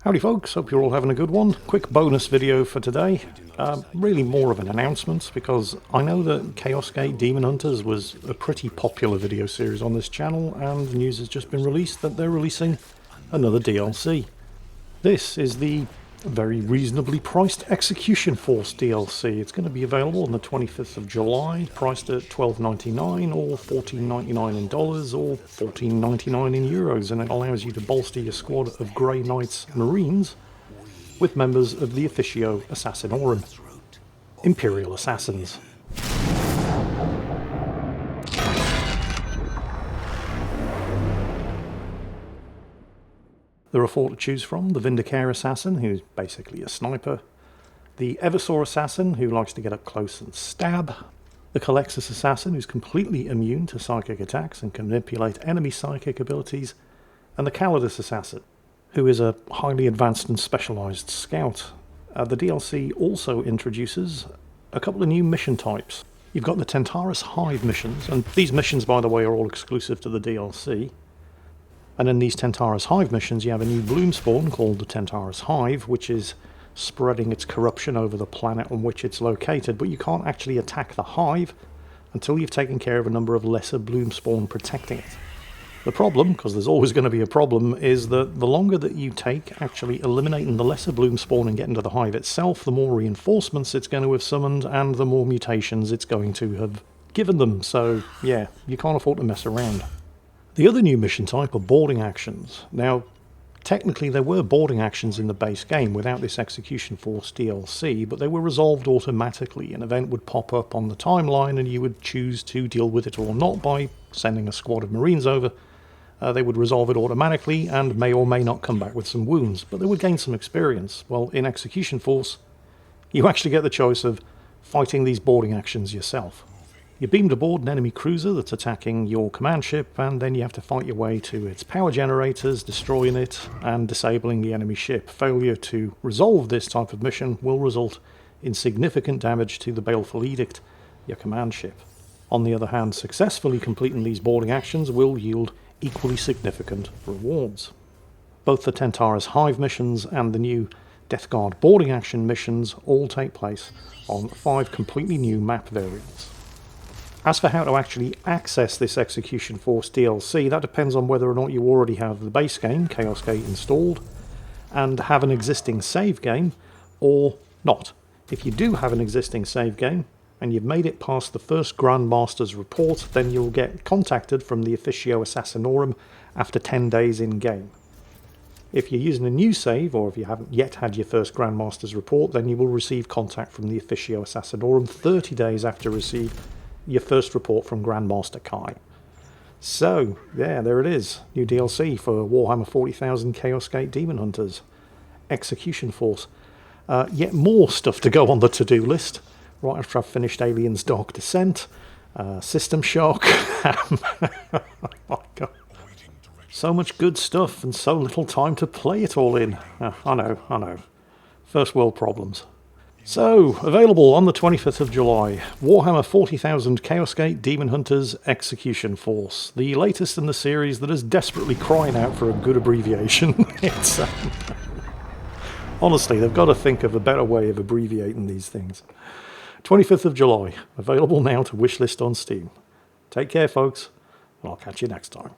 Howdy folks, hope you're all having a good one. Quick bonus video for today. Really more of an announcement because I know that Chaos Gate Daemonhunters was a pretty popular video series on this channel, and the news has just been released that they're releasing another DLC. This is the very reasonably priced Execution Force DLC. It's going to be available on the 25th of July, priced at $12.99 or $14.99 in dollars or $14.99 in euros, and it allows you to bolster your squad of Grey Knights Marines with members of the Officio Assassinorum, Imperial Assassins. There are four to choose from: the Vindicare Assassin, who's basically a sniper, the Eversaw Assassin, who likes to get up close and stab, the Calexis Assassin, who's completely immune to psychic attacks and can manipulate enemy psychic abilities, and the Calidus Assassin, who is a highly advanced and specialised scout. The DLC also introduces a couple of new mission types. You've got the Tentaris Hive missions, and these missions, by the way, are all exclusive to the DLC. And in these Tentaris Hive missions, you have a new bloom spawn called the Tentaris Hive, which is spreading its corruption over the planet on which it's located, but you can't actually attack the hive until you've taken care of a number of lesser bloom spawn protecting it. The problem, because there's always going to be a problem, is that the longer that you take actually eliminating the lesser bloom spawn and getting to the hive itself, the more reinforcements it's going to have summoned and the more mutations it's going to have given them. So yeah, you can't afford to mess around. The other new mission type are boarding actions. Now, technically there were boarding actions in the base game without this Execution Force DLC, but they were resolved automatically. An event would pop up on the timeline and you would choose to deal with it or not by sending a squad of Marines over. They would resolve it automatically and may or may not come back with some wounds, but they would gain some experience. Well, in Execution Force, you actually get the choice of fighting these boarding actions yourself. You're beamed aboard an enemy cruiser that's attacking your command ship, and then you have to fight your way to its power generators, destroying it and disabling the enemy ship. Failure to resolve this type of mission will result in significant damage to the Baleful Edict, your command ship. On the other hand, successfully completing these boarding actions will yield equally significant rewards. Both the Tentaris Hive missions and the new Death Guard boarding action missions all take place on 5 completely new map variants. As for how to actually access this Execution Force DLC, that depends on whether or not you already have the base game, Chaos Gate, installed, and have an existing save game, or not. If you do have an existing save game, and you've made it past the first Grandmaster's report, then you'll get contacted from the Officio Assassinorum after 10 days in-game. If you're using a new save, or if you haven't yet had your first Grandmaster's report, then you will receive contact from the Officio Assassinorum 30 days after receive your first report from Grandmaster Kai. So, yeah, there it is. New DLC for Warhammer 40,000 Chaos Gate Daemonhunters. Execution Force. Yet more stuff to go on the to-do list. Right after I've finished Aliens Dark Descent, System Shock. Oh my God. So much good stuff and so little time to play it all in. I know. First world problems. So, available on the 25th of July, Warhammer 40,000 Chaos Gate Daemonhunters Execution Force, the latest in the series that is desperately crying out for a good abbreviation. It's, honestly, they've got to think of a better way of abbreviating these things. 25th of July, available now to wishlist on Steam. Take care, folks, and I'll catch you next time.